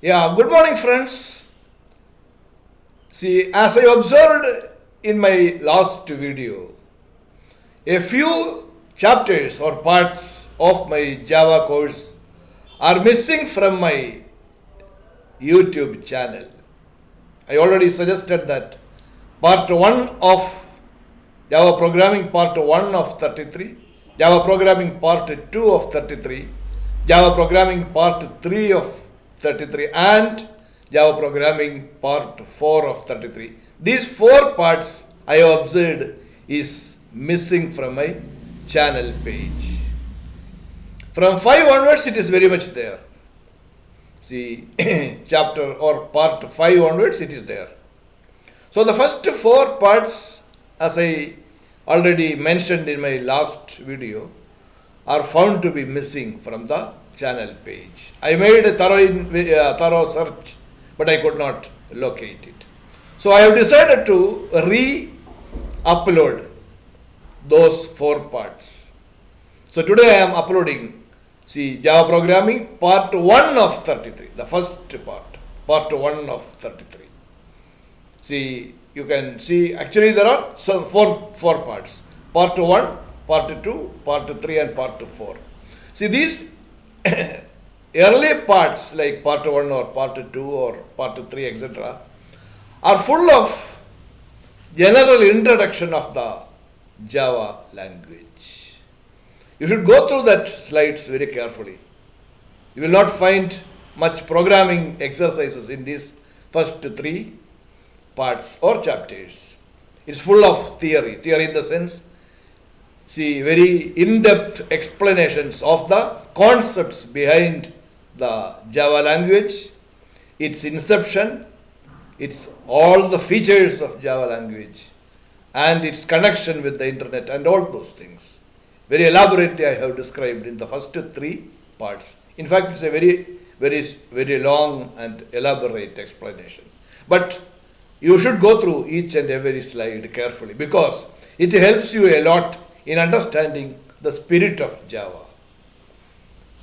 Yeah, good morning, friends. See, as I observed in my last video, a few chapters or parts of my Java course are missing from my YouTube channel. I already suggested that part 1 of Java programming part 1 of 33, Java programming part 2 of 33, Java programming part 3 of 33, and Java programming part 4 of 33. These four parts I observed is missing from my channel page. From 5 onwards, it is very much there. See, chapter or part 5 onwards, it is there. So the first four parts, as I already mentioned in my last video, are found to be missing from the channel page. I made a thorough search, but I could not locate it. So I have decided to re-upload those four parts. So today I am uploading, see, Java programming part 1 of 33, the first part 1 of 33. See, you can see actually there are some four parts. Part 1, part 2, part 3 and part 4. See, these early parts like part 1 or part 2 or part 3 etc. are full of general introduction of the Java language. You should go through that slides very carefully. You will not find much programming exercises in these first three parts or chapters. It's full of theory. Theory in the sense, see, very in-depth explanations of the concepts behind the Java language, its inception, its all the features of Java language, and its connection with the internet and all those things. Very elaborately I have described in the first three parts. In fact, it's a very long and elaborate explanation. But you should go through each and every slide carefully because it helps you a lot in understanding the spirit of Java.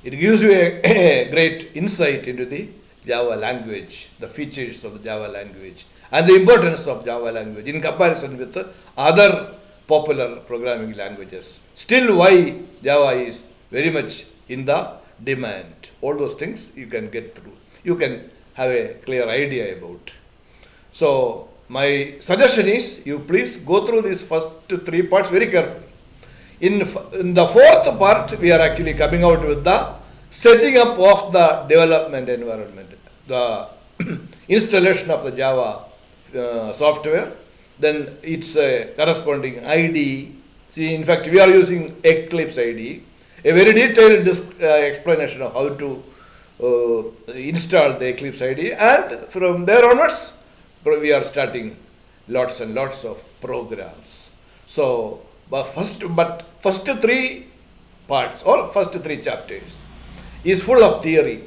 It gives you a great insight into the Java language, the features of the Java language, and the importance of Java language in comparison with other popular programming languages. Still, why Java is very much in the demand. All those things you can get through. You can have a clear idea about. So, my suggestion is you please go through these first three parts very carefully. In the fourth part, we are actually coming out with the setting up of the development environment, the installation of the Java software, then its corresponding IDE. See, in fact, we are using Eclipse IDE, a very detailed explanation of how to install the Eclipse IDE, and from there onwards, we are starting lots and lots of programs. So, first three parts or first three chapters is full of theory.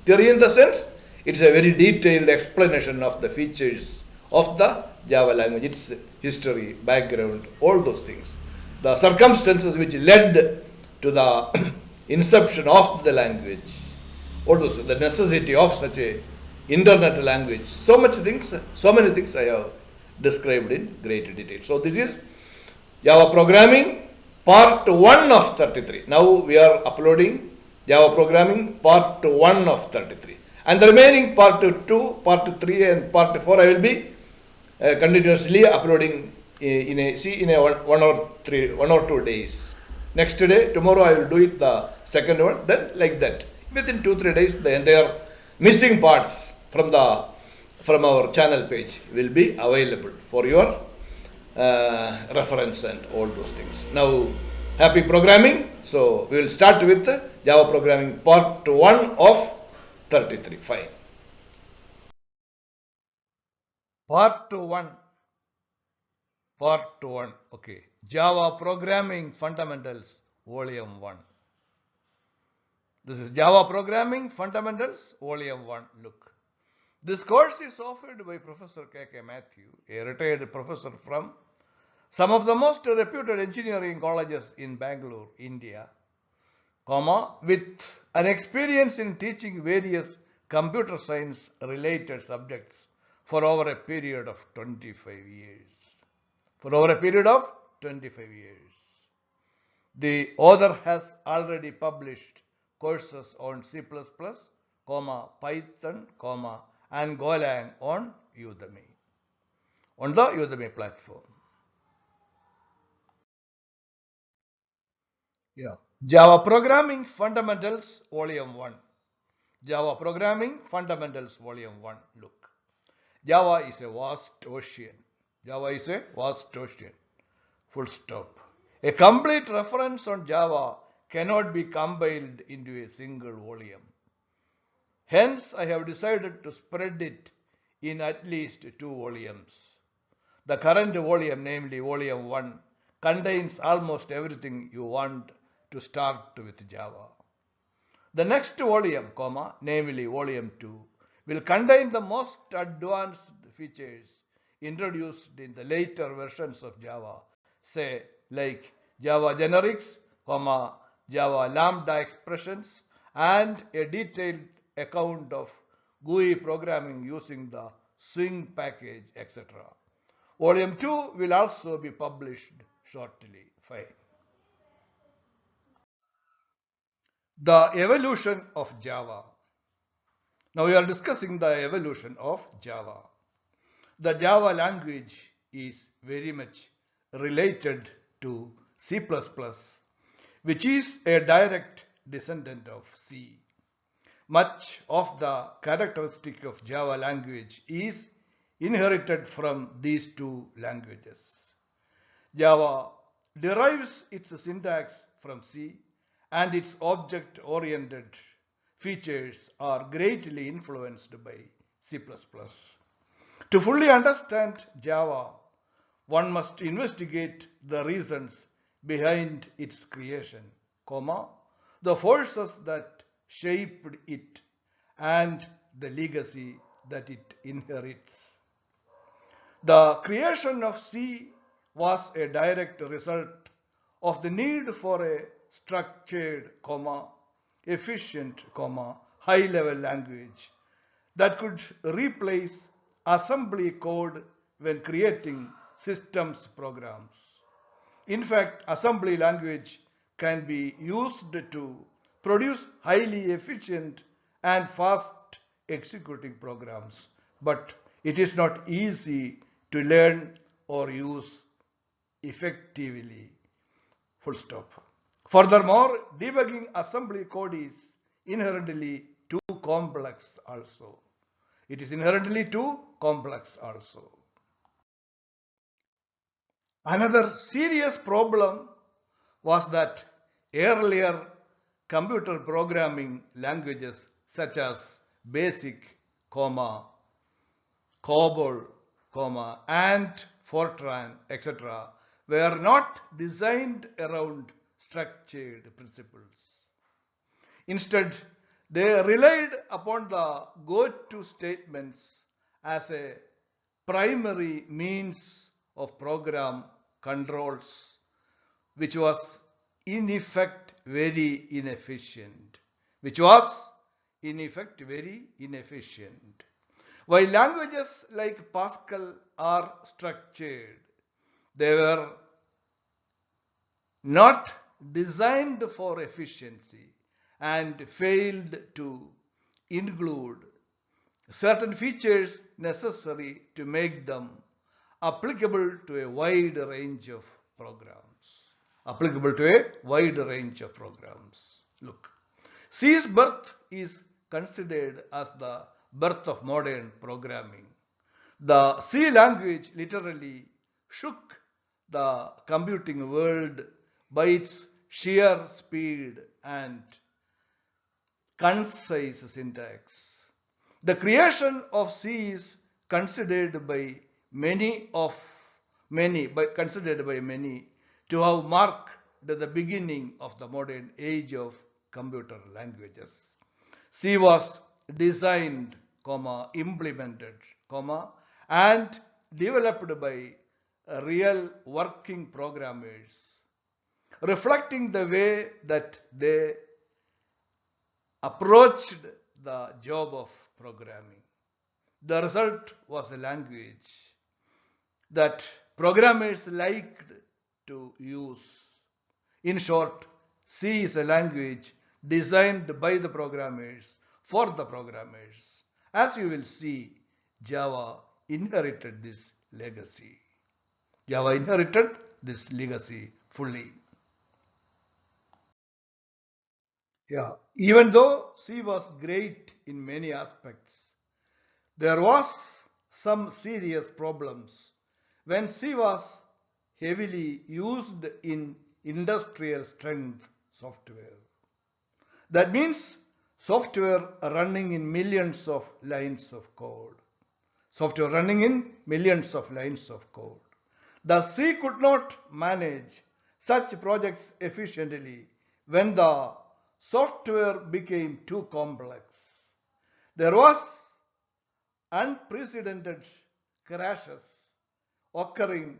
Theory in the sense, it's a very detailed explanation of the features of the Java language, its history, background, all those things. The circumstances which led to the inception of the language, all those, the necessity of such a internet language. So many things I have described in great detail. So this is Java programming part 1 of 33. Now we are uploading Java programming part 1 of 33. And the remaining part 2, part 3 and part 4 I will be continuously uploading in a 1 or 2 days. Next day, tomorrow I will do it the second one, then like that. Within 2-3 days, the entire missing parts from our channel page will be available for your reference and all those things. Now, happy programming. So, we will start with Java programming part 1 of 33. Fine. Part 1. Part 1. Okay. Java programming fundamentals, volume 1. This is Java programming fundamentals, volume 1. Look. This course is offered by Professor K.K. Matthew, a retired professor from some of the most reputed engineering colleges in Bangalore, India, with an experience in teaching various computer science related subjects for over a period of 25 years. For over a period of 25 years. The author has already published courses on C++, Python, and Golang on the Udemy platform. Yeah. Java Programming Fundamentals Volume 1. Java Programming Fundamentals Volume 1. Look, Java is a vast ocean. Java is a vast ocean. Full stop. A complete reference on Java cannot be compiled into a single volume. Hence, I have decided to spread it in at least 2 volumes. The current volume, namely Volume 1, contains almost everything you want to start with Java. The next volume, namely Volume 2, will contain the most advanced features introduced in the later versions of Java, say like Java generics, Java lambda expressions, and a detailed account of GUI programming using the Swing package, etc. Volume 2 will also be published shortly. Fine. The evolution of Java. Now we are discussing the evolution of Java. The Java language is very much related to C++, which is a direct descendant of C. Much of the characteristic of Java language is inherited from these two languages. Java derives its syntax from C, and its object-oriented features are greatly influenced by C++. To fully understand Java, one must investigate the reasons behind its creation, the forces that shaped it, and the legacy that it inherits. The creation of C was a direct result of the need for a structured, efficient, high-level language that could replace assembly code when creating systems programs. In fact, assembly language can be used to produce highly efficient and fast executing programs, but it is not easy to learn or use effectively. Full stop. Furthermore, debugging assembly code is inherently too complex also. It is inherently too complex also. Another serious problem was that earlier computer programming languages such as BASIC, COBOL, and Fortran, etc. were not designed around structured principles. Instead, they relied upon the go-to statements as a primary means of program controls, which was in effect very inefficient. While languages like Pascal are structured, they were not designed for efficiency and failed to include certain features necessary to make them applicable to a wide range of programs. Look, C's birth is considered as the birth of modern programming. The C language literally shook the computing world by its sheer speed and concise syntax. The creation of C is considered by many to have marked the beginning of the modern age of computer languages. C was designed, implemented, and developed by real working programmers, reflecting the way that they approached the job of programming. The result was a language that programmers liked to use. In short, C is a language designed by the programmers for the programmers. As you will see, Java inherited this legacy. Java inherited this legacy fully. Yeah, even though C was great in many aspects, there was some serious problems when C was heavily used in industrial strength software. That means software running in millions of lines of code. Software running in millions of lines of code. The C could not manage such projects efficiently when the software became too complex. There was unprecedented crashes occurring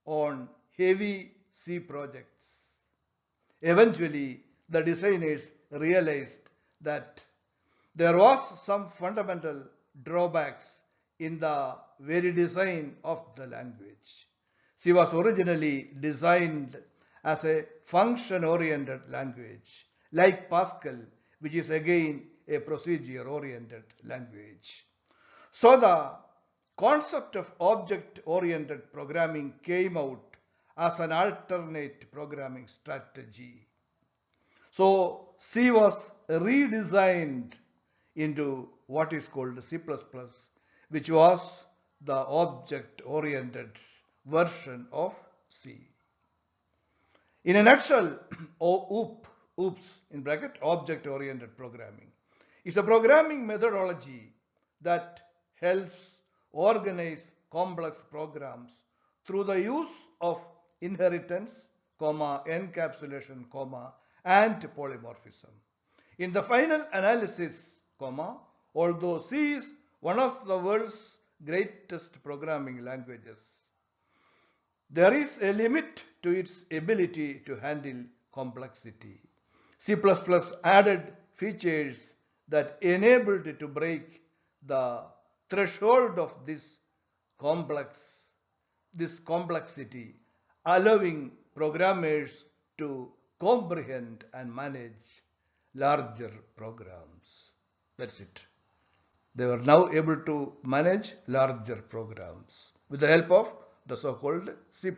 on heavy C projects. Eventually, the designers realized that there was some fundamental drawbacks in the very design of the language. C was originally designed as a function-oriented language, like Pascal, which is again a procedure-oriented language. So the concept of object-oriented programming came out as an alternate programming strategy. So C was redesigned into what is called C++, which was the object-oriented version of C. In a nutshell, OOPS in bracket, object-oriented programming, is a programming methodology that helps organize complex programs through the use of inheritance, encapsulation, and polymorphism. In the final analysis, although C is one of the world's greatest programming languages, there is a limit to its ability to handle complexity. C++ added features that enabled it to break the threshold of this complexity, allowing programmers to comprehend and manage larger programs. That's it. They were now able to manage larger programs with the help of the so-called C++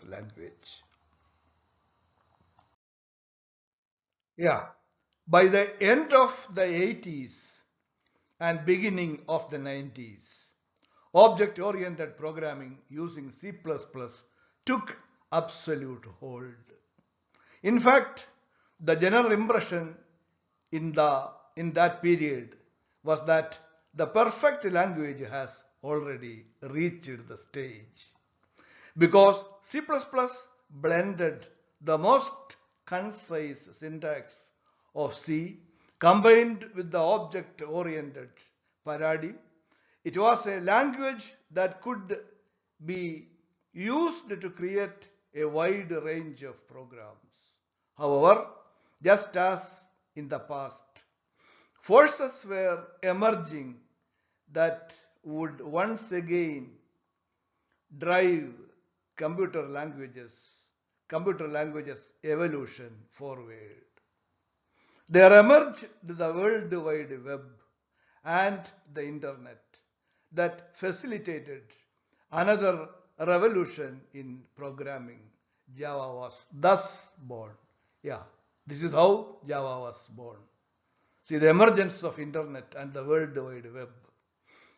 language. Yeah, by the end of the 80s and beginning of the 90s, object-oriented programming using C++ took absolute hold. In fact, the general impression in that period was that the perfect language has already reached the stage, because C++ blended the most concise syntax of C combined with the object-oriented paradigm. It was a language that could be used to create a wide range of programs. However, just as in the past, forces were emerging that would once again drive computer languages evolution forward. There emerged the World Wide Web and the Internet that facilitated another revolution in programming. Java was thus born. Yeah, this is how Java was born. See, the emergence of Internet and the World Wide Web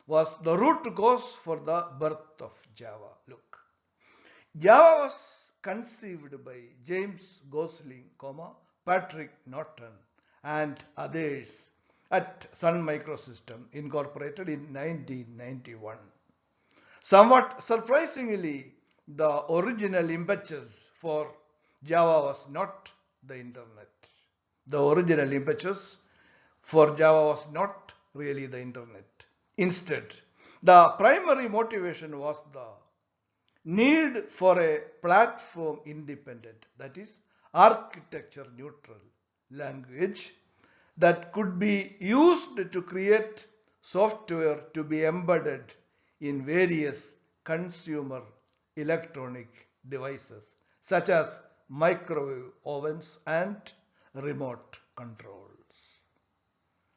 was the root cause for the birth of Java. Look, Java was conceived by James Gosling, Patrick Norton, and others at Sun Microsystem Incorporated in 1991. Somewhat surprisingly, the original impetus for Java was not the Internet. The original impetus for Java was not really the Internet. Instead, the primary motivation was the need for a platform independent, that is architecture neutral language that could be used to create software to be embedded in various consumer electronic devices such as microwave ovens and remote controls.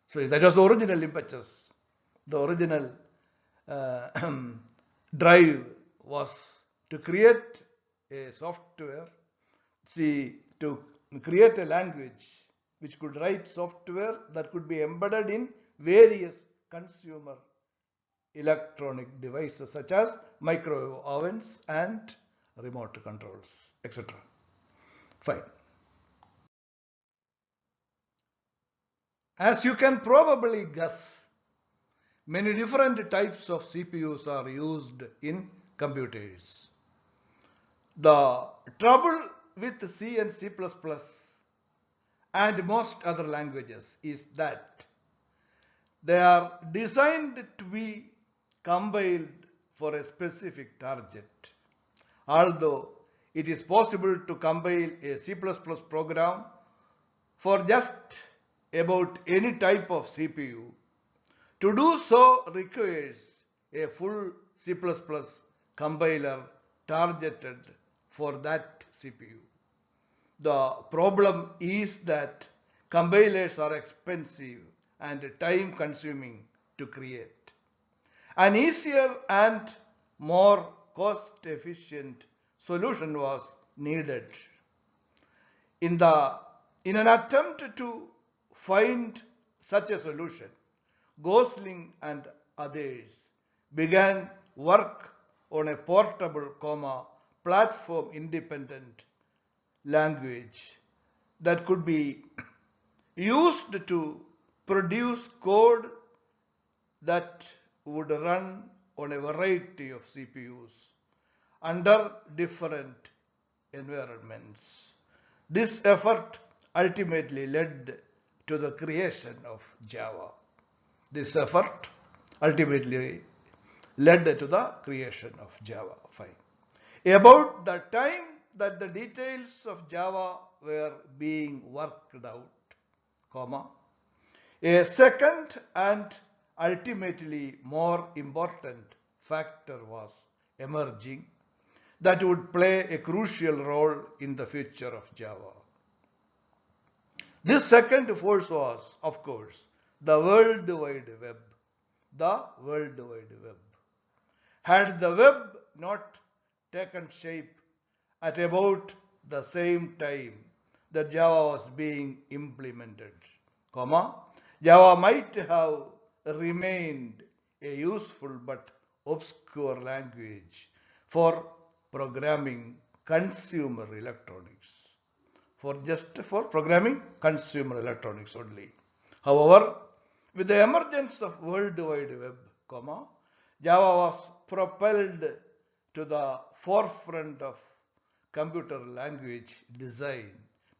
So that was the original impetus. The original uh, drive was to create a software, to create a language which could write software that could be embedded in various consumer electronic devices such as microwave ovens and remote controls, etc. Fine. As you can probably guess, many different types of CPUs are used in computers. The trouble with C and C++ and most other languages is that they are designed to be compiled for a specific target. Although it is possible to compile a C++ program for just about any type of CPU, to do so requires a full C++ compiler targeted for that CPU. The problem is that compilers are expensive and time consuming to create. An easier and more cost efficient solution was needed. In an attempt to find such a solution, Gosling and others began work on a portable, platform independent language that could be used to produce code that would run on a variety of CPUs under different environments. This effort ultimately led to the creation of Java. This effort ultimately led to the creation of Java. Fine. About the time that the details of Java were being worked out, a second and ultimately more important factor was emerging that would play a crucial role in the future of Java. This second force was, of course, the World Wide Web. The World Wide Web. Had the web not taken shape at about the same time that Java was being implemented, Java might have remained a useful but obscure language for programming consumer electronics, for programming consumer electronics only. However, with the emergence of World Wide Web, Java was propelled to the forefront of computer language design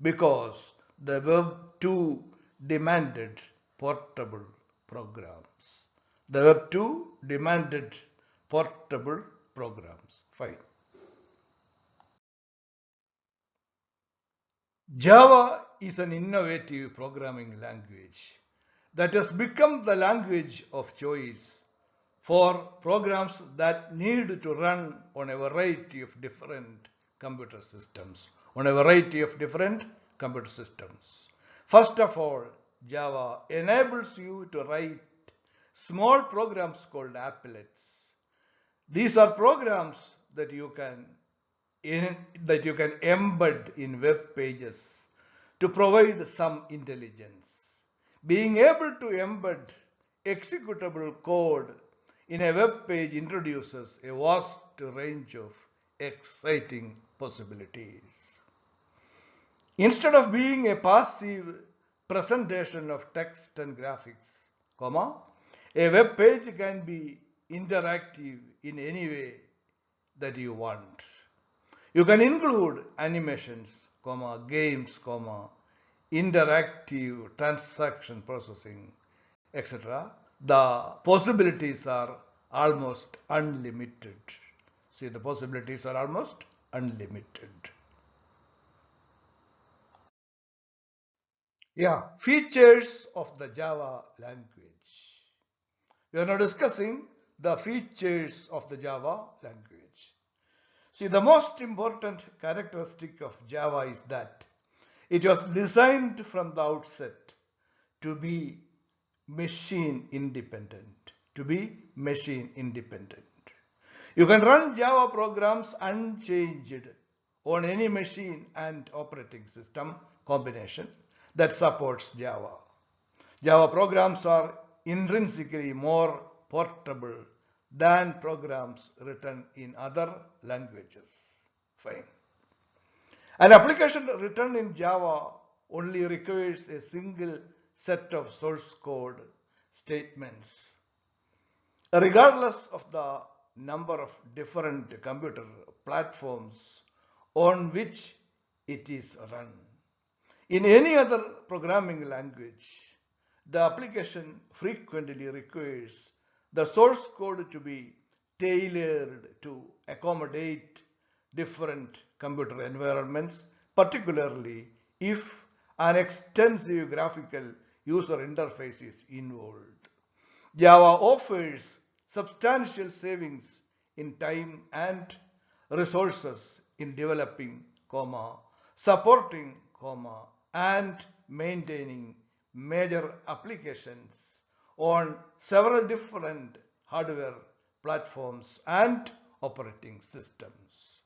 because the Web 2 demanded portable programs. The Web 2 demanded portable programs. Fine. Java is an innovative programming language that has become the language of choice for programs that need to run on a variety of different computer systems. First of all, Java enables you to write small programs called applets. These are programs that you can embed in web pages to provide some intelligence. Being able to embed executable code in a web page introduces a vast range of exciting possibilities. Instead of being a passive presentation of text and graphics, a web page can be interactive in any way that you want. You can include animations, games, interactive transaction processing, etc. The possibilities are almost unlimited. See, the possibilities are almost unlimited. Yeah, features of the Java language. We are now discussing the features of the Java language. See, the most important characteristic of Java is that it was designed from the outset to be machine independent. To be machine independent. You can run Java programs unchanged on any machine and operating system combination that supports Java. Java programs are intrinsically more portable than programs written in other languages. Fine. An application written in Java only requires a single set of source code statements, regardless of the number of different computer platforms on which it is run. In any other programming language, the application frequently requires the source code to be tailored to accommodate different computer environments, particularly if an extensive graphical user interface is involved. Java offers substantial savings in time and resources in developing, supporting, and maintaining major applications on several different hardware platforms and operating systems.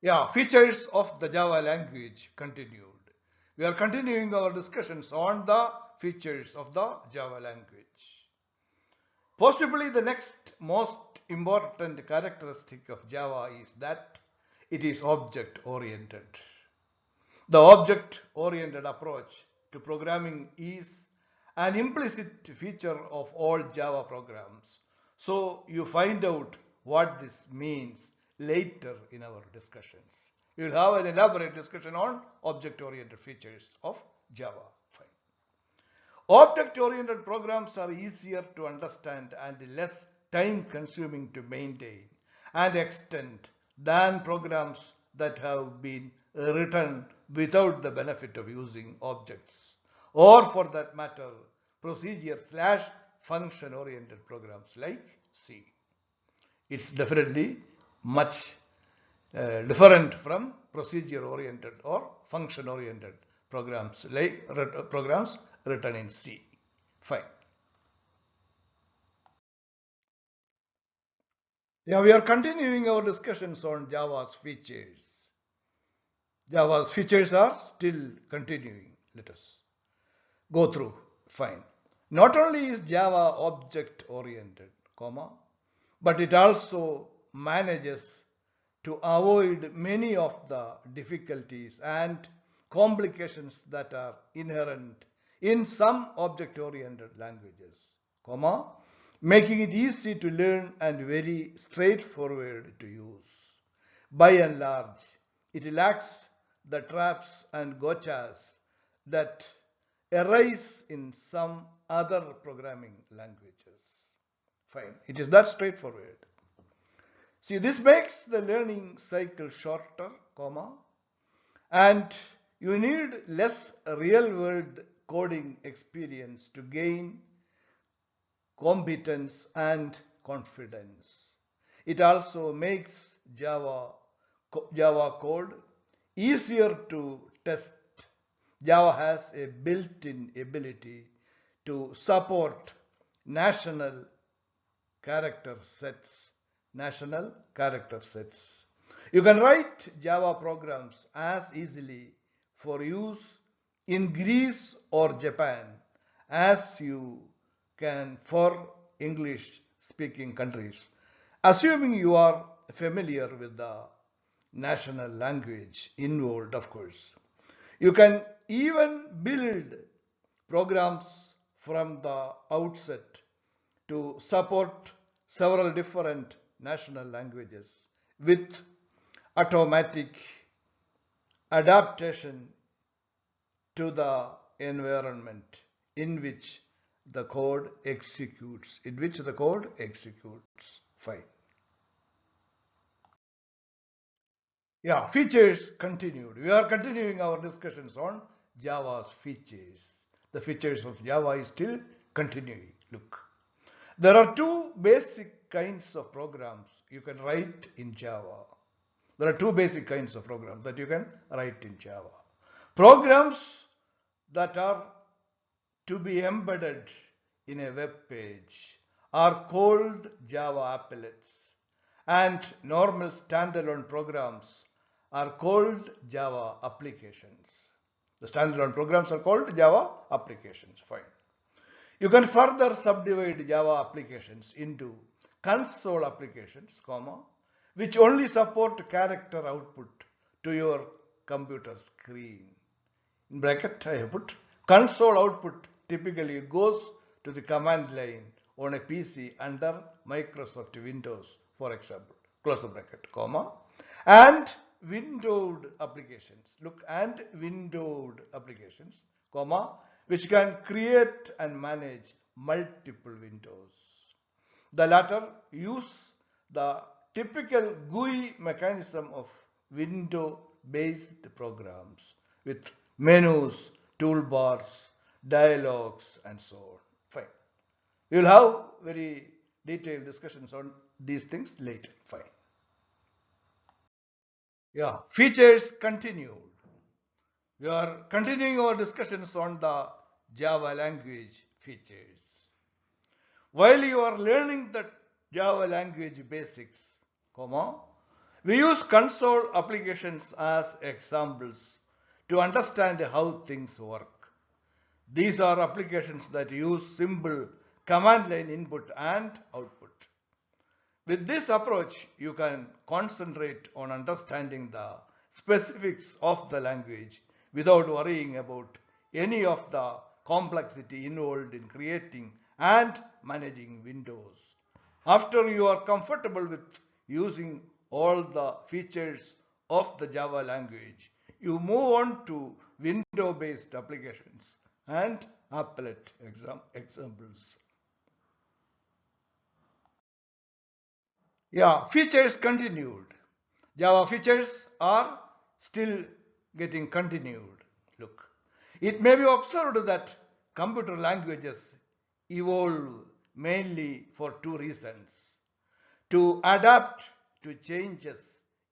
Yeah, features of the Java language continued. We are continuing our discussions on the features of the Java language. Possibly the next most important characteristic of Java is that it is object oriented. The object oriented approach to programming is an implicit feature of all Java programs. So you find out what this means later in our discussions. We will have an elaborate discussion on object oriented features of Java. Fine. Object-oriented programs are easier to understand and less time-consuming to maintain and extend than programs that have been written without the benefit of using objects, or for that matter, procedure/function-oriented programs like C. It's definitely much different from procedure-oriented or function-oriented programs like programs written in C. Fine. Yeah, we are continuing our discussions on Java's features. Java's features are still continuing. Let us go through. Fine. Not only is Java object-oriented, but it also manages to avoid many of the difficulties and complications that are inherent in some object-oriented languages, making it easy to learn and very straightforward to use. By and large, it lacks the traps and gotchas that arise in some other programming languages. Fine. It is that straightforward. See, this makes the learning cycle shorter, and you need less real-world coding experience to gain competence and confidence. It also makes Java code easier to test. Java has a built-in ability to support national character sets. National character sets. You can write Java programs as easily for use in Greece or Japan as you can for English speaking countries, assuming you are familiar with the national language involved, of course. You can even build programs from the outset to support several different national languages with automatic adaptation to the environment in which the code executes, Fine. Yeah, features continued. We are continuing our discussions on Java's features. The features of Java is still continuing. Look, there are two basic kinds of programs you can write in Java. There are two basic kinds of programs that you can write in Java. Programs that are to be embedded in a web page are called Java applets, and normal standalone programs are called Java applications. The standalone programs are called Java applications. Fine. You can further subdivide Java applications into console applications, comma, which only support character output to your computer screen. In bracket, I have put console output typically goes to the command line on a PC under Microsoft Windows, for example, close the bracket, comma, and windowed applications, look, and windowed applications, comma, which can create and manage multiple windows. The latter use the typical GUI mechanism of window-based programs with menus, toolbars, dialogues, and so on. Fine. We will have very detailed discussions on these things later. Fine. Yeah, features continued. We are continuing our discussions on the Java language features. While you are learning the Java language basics, comma, we use console applications as examples to understand how things work. These are applications that use simple command line input and output. With this approach, you can concentrate on understanding the specifics of the language without worrying about any of the complexity involved in creating and managing windows. After you are comfortable with using all the features of the Java language, you move on to window-based applications and applet examples. Yeah, features continued. Java features are still getting continued. Look, it may be observed that computer languages evolve mainly for two reasons: to adapt to changes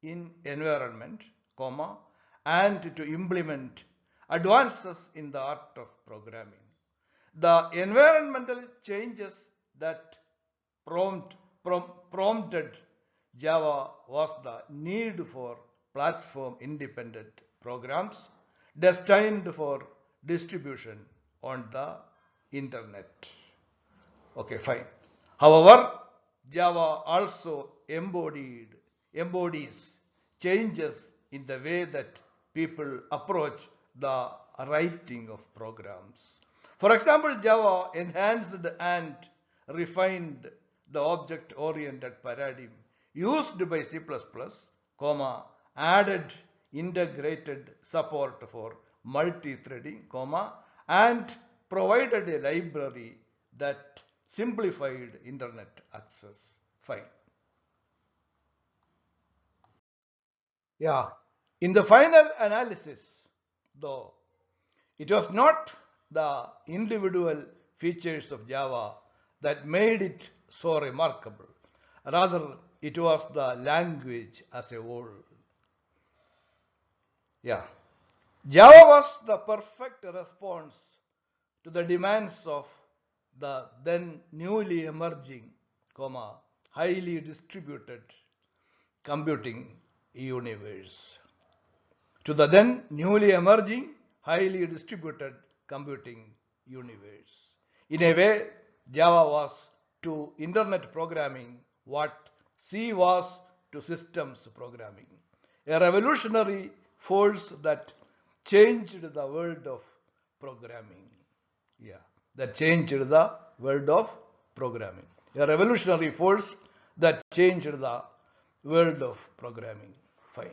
in environment, comma, and to implement advances in the art of programming. The environmental changes that prompted Java was the need for platform independent programs destined for distribution on the internet. Okay, fine. However, Java also embodies changes in the way that people approach the writing of programs. For example, Java enhanced and refined the object-oriented paradigm used by C++, comma, added integrated support for multi-threading, comma, and provided a library that simplified internet access. Fine. Yeah. In the final analysis, though, it was not the individual features of Java that made it so remarkable. Rather, it was the language as a whole. Yeah. Java was the perfect response to the demands of the then newly emerging, comma, highly distributed computing universe. To the then newly emerging, highly distributed computing universe. In a way, Java was to internet programming what C was to systems programming. A revolutionary force that changed the world of programming. Yeah, that changed the world of programming. A revolutionary force that changed the world of programming. Fine.